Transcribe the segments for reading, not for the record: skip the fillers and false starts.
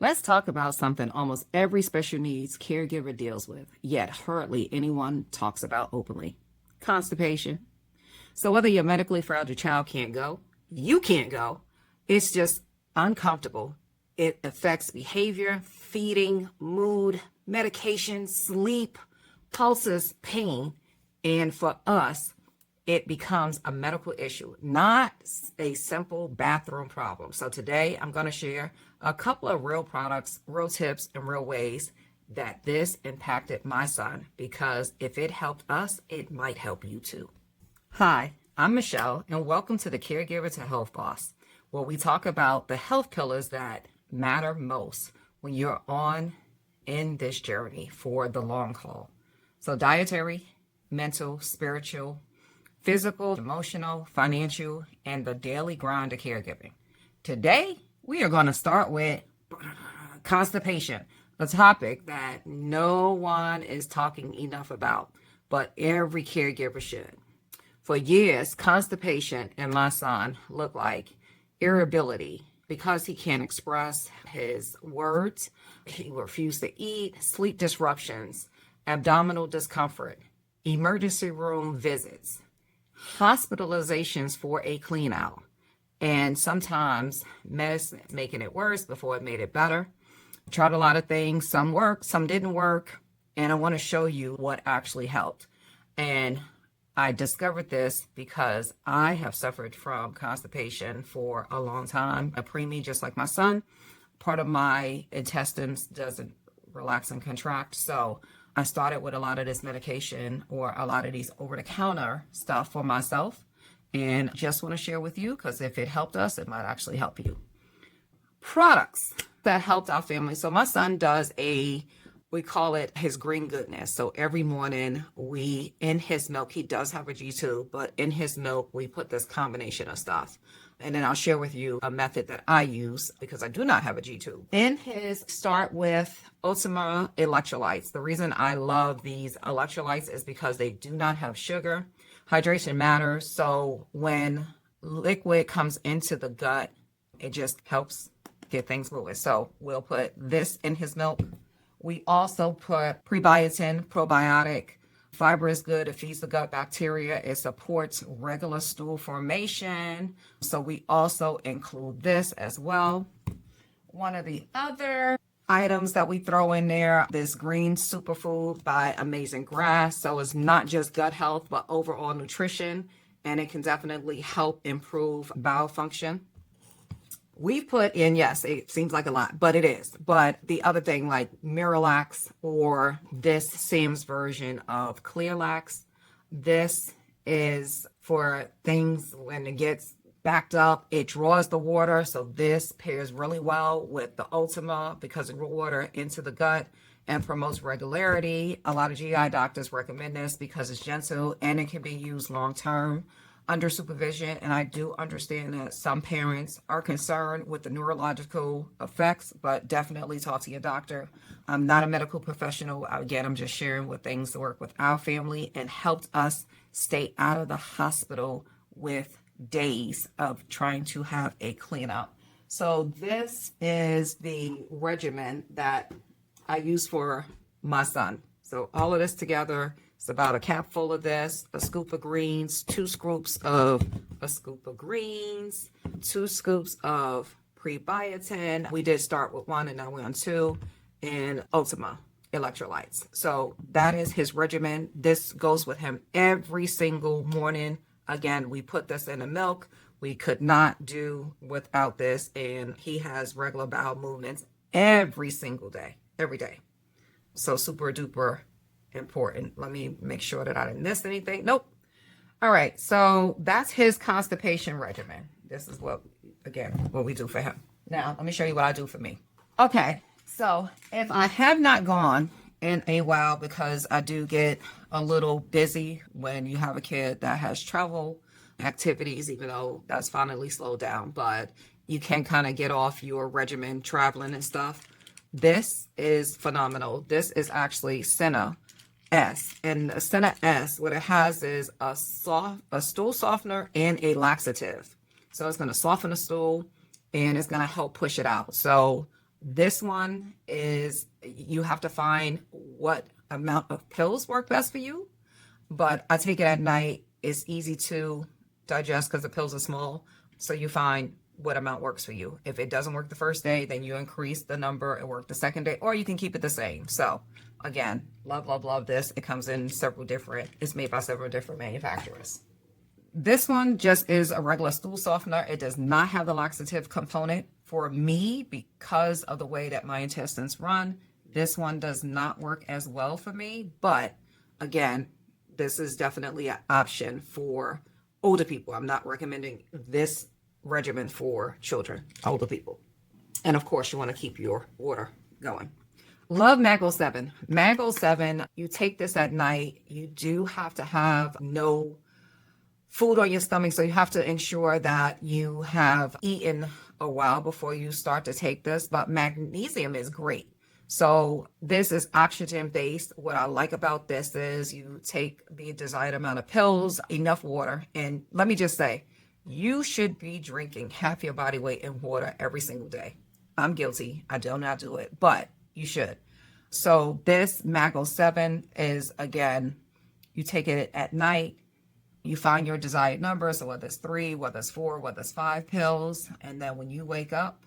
Let's talk about something almost every special needs caregiver deals with, yet hardly anyone talks about openly: constipation. So, whether your medically fragile child can't go, you can't go, it's just uncomfortable. It affects behavior, feeding, mood, medication, sleep, pulses, pain, and for us, it becomes a medical issue, not a simple bathroom problem. So today I'm going to share a couple of real products, real tips, and real ways that this impacted my son, because if it helped us, it might help you too. Hi, I'm Michelle, and welcome to the Caregiver to Health Boss, where we talk about the health pillars that matter most when you're on in this journey for the long haul. So dietary, mental, spiritual, physical, emotional, financial, and the daily grind of caregiving. Today, we are going to start with constipation, a topic that no one is talking enough about, but every caregiver should. For years, constipation in my son looked like irritability because he can't express his words. He refused to eat, sleep disruptions, abdominal discomfort, emergency room visits, hospitalizations for a clean out, and sometimes medicine making it worse before it made it better. Tried a lot of things. Some worked, some didn't work. And I want to show you what actually helped. And I discovered this because I have suffered from constipation for a long time. A preemie, just like my son. Part of my intestines doesn't relax and contract. So I started with a lot of this medication or a lot of these over-the-counter stuff for myself, and just want to share with you because if it helped us, it might actually help you. Products that helped our family. So my son does we call it his green goodness. So every morning in his milk, he does have a G2, but in his milk, we put this combination of stuff. And then I'll share with you a method that I use because I do not have a G2. Start with Ultima Electrolytes. The reason I love these electrolytes is because they do not have sugar. Hydration matters. So when liquid comes into the gut, it just helps get things moving. So we'll put this in his milk. We also put Prebiotin, probiotic. Fiber is good. It feeds the gut bacteria. It supports regular stool formation. So we also include this as well. One of the other items that we throw in there, this green superfood by Amazing Grass. So it's not just gut health, but overall nutrition. And it can definitely help improve bowel function. We put in, yes, it seems like a lot, but it is. But the other thing, like ClearLax or this Sam's version of ClearLax, this is for things when it gets backed up, it draws the water. So this pairs really well with the Ultima because it draws water into the gut and promotes regularity. A lot of GI doctors recommend this because it's gentle and it can be used long term under supervision. And I do understand that some parents are concerned with the neurological effects, but definitely talk to your doctor. I'm not a medical professional. Again, I'm just sharing what things that work with our family and helped us stay out of the hospital with days of trying to have a clean up. So this is the regimen that I use for my son. So all of this together, it's about a cap full of this, a scoop of greens, 2 scoops of a scoop of greens, 2 scoops of Prebiotin. We did start with 1 and now we're on 2, and Ultima Electrolytes. So that is his regimen. This goes with him every single morning. Again, we put this in the milk. We could not do without this, and he has regular bowel movements every single day, every day. So super duper important. Let me make sure that I didn't miss anything. Nope. All right. So that's his constipation regimen. This is what we do for him. Now, let me show you what I do for me. Okay. So if I have not gone in a while, because I do get a little busy when you have a kid that has travel activities, even though that's finally slowed down, but you can kind of get off your regimen traveling and stuff. This is phenomenal. This is actually Senna-S. And Senna-S, what it has is a stool softener and a laxative. So it's going to soften the stool and it's going to help push it out. So This one is, you have to find what amount of pills work best for you, but I take it at night. It's easy to digest because the pills are small. So you find what amount works for you. If it doesn't work the first day, then you increase the number and work the second day, or you can keep it the same. So again, love, love, love this. It comes in it's made by several different manufacturers. This one just is a regular stool softener. It does not have the laxative component. For me, because of the way that my intestines run, this one does not work as well for me. But again, this is definitely an option for older people. I'm not recommending this regimen for children, older people. And of course, you want to keep your water going. Love Mango 7. Mango 7, you take this at night. You do have to have no food on your stomach, so you have to ensure that you have eaten a while before you start to take this. But magnesium is great. So this is oxygen based. What I like about this is you take the desired amount of pills, enough water. And let me just say, you should be drinking half your body weight in water every single day. I'm guilty. I do not do it, but you should. So this Mango 7 is, again, you take it at night. You find your desired number, so whether it's 3, whether it's 4, whether it's 5 pills, and then when you wake up,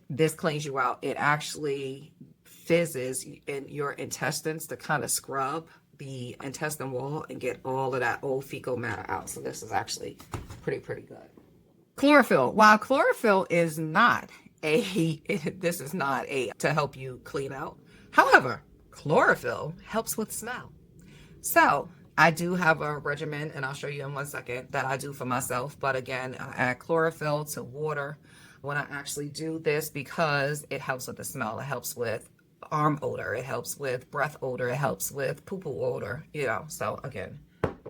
this cleans you out. It actually fizzes in your intestines to kind of scrub the intestine wall and get all of that old fecal matter out. So this is actually pretty good. Chlorophyll. While chlorophyll is not this is not to help you clean out. However, chlorophyll helps with smell. So I do have a regimen, and I'll show you in 1 second, that I do for myself. But again, I add chlorophyll to water when I actually do this because it helps with the smell. It helps with arm odor. It helps with breath odor. It helps with poo-poo odor, So again,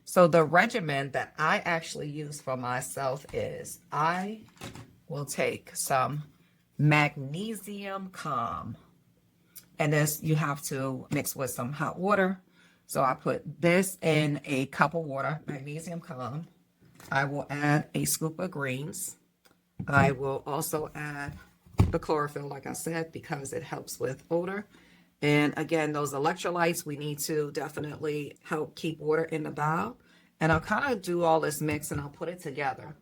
so the regimen that I actually use for myself is I will take some Magnesium Calm. And this you have to mix with some hot water. So I put this in a cup of water, Magnesium Calm. I will add a scoop of greens. I will also add the chlorophyll, like I said, because it helps with odor. And again, those electrolytes, we need to definitely help keep water in the bowel. And I'll kind of do all this mix and I'll put it together.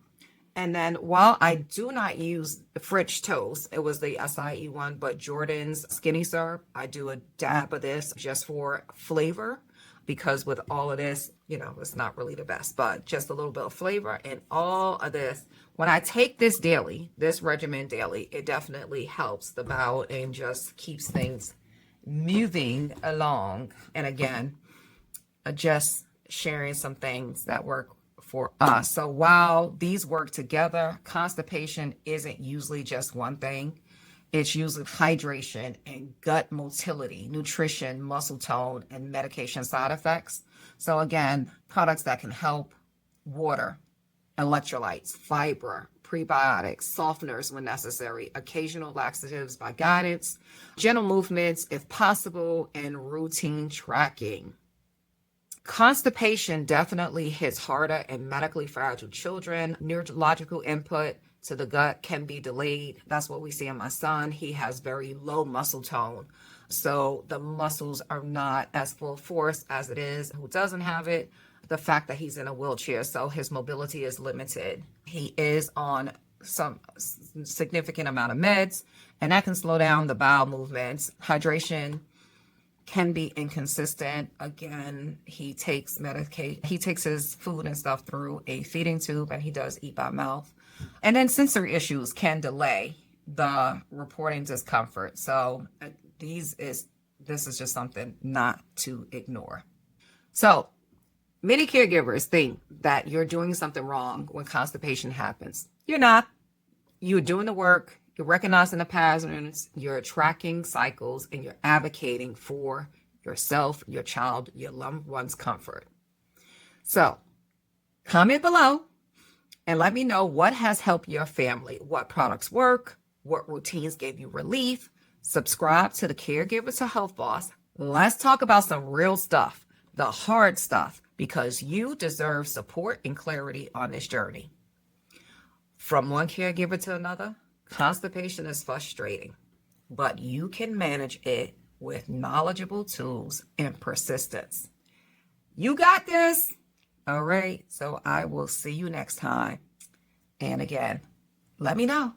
And then while I do not use the French toast, it was the acai one, but Jordan's skinny syrup, I do a dab of this just for flavor, because with all of this, it's not really the best, but just a little bit of flavor. And all of this, when I take this daily, this regimen daily, it definitely helps the bowel and just keeps things moving along. And again, just sharing some things that work for us. So while these work together, constipation isn't usually just one thing. It's usually hydration and gut motility, nutrition, muscle tone, and medication side effects. So again, products that can help: water, electrolytes, fiber, prebiotics, softeners when necessary, occasional laxatives by guidance, gentle movements if possible, and routine tracking. Constipation definitely hits harder in medically fragile children. Neurological input to the gut can be delayed. That's what we see in my son. He has very low muscle tone. So the muscles are not as full force as it is who doesn't have it. The fact that he's in a wheelchair, so his mobility is limited. He is on some significant amount of meds, and that can slow down the bowel movements. Hydration can be inconsistent. Again, he takes medication. He takes his food and stuff through a feeding tube, and he does eat by mouth. And then sensory issues can delay the reporting discomfort. So this is just something not to ignore. So many caregivers think that you're doing something wrong when constipation happens. You're not. You're doing the work. You're recognizing the patterns, you're tracking cycles, and you're advocating for yourself, your child, your loved one's comfort. So comment below and let me know what has helped your family, what products work, what routines gave you relief. Subscribe to the Caregiver to Health Boss. Let's talk about some real stuff, the hard stuff, because you deserve support and clarity on this journey. From one caregiver to another, constipation is frustrating. but you can manage it with knowledgeable tools and persistence. You got this. All right. So I will see you next time. And again, let me know.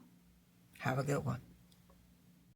Have a good one.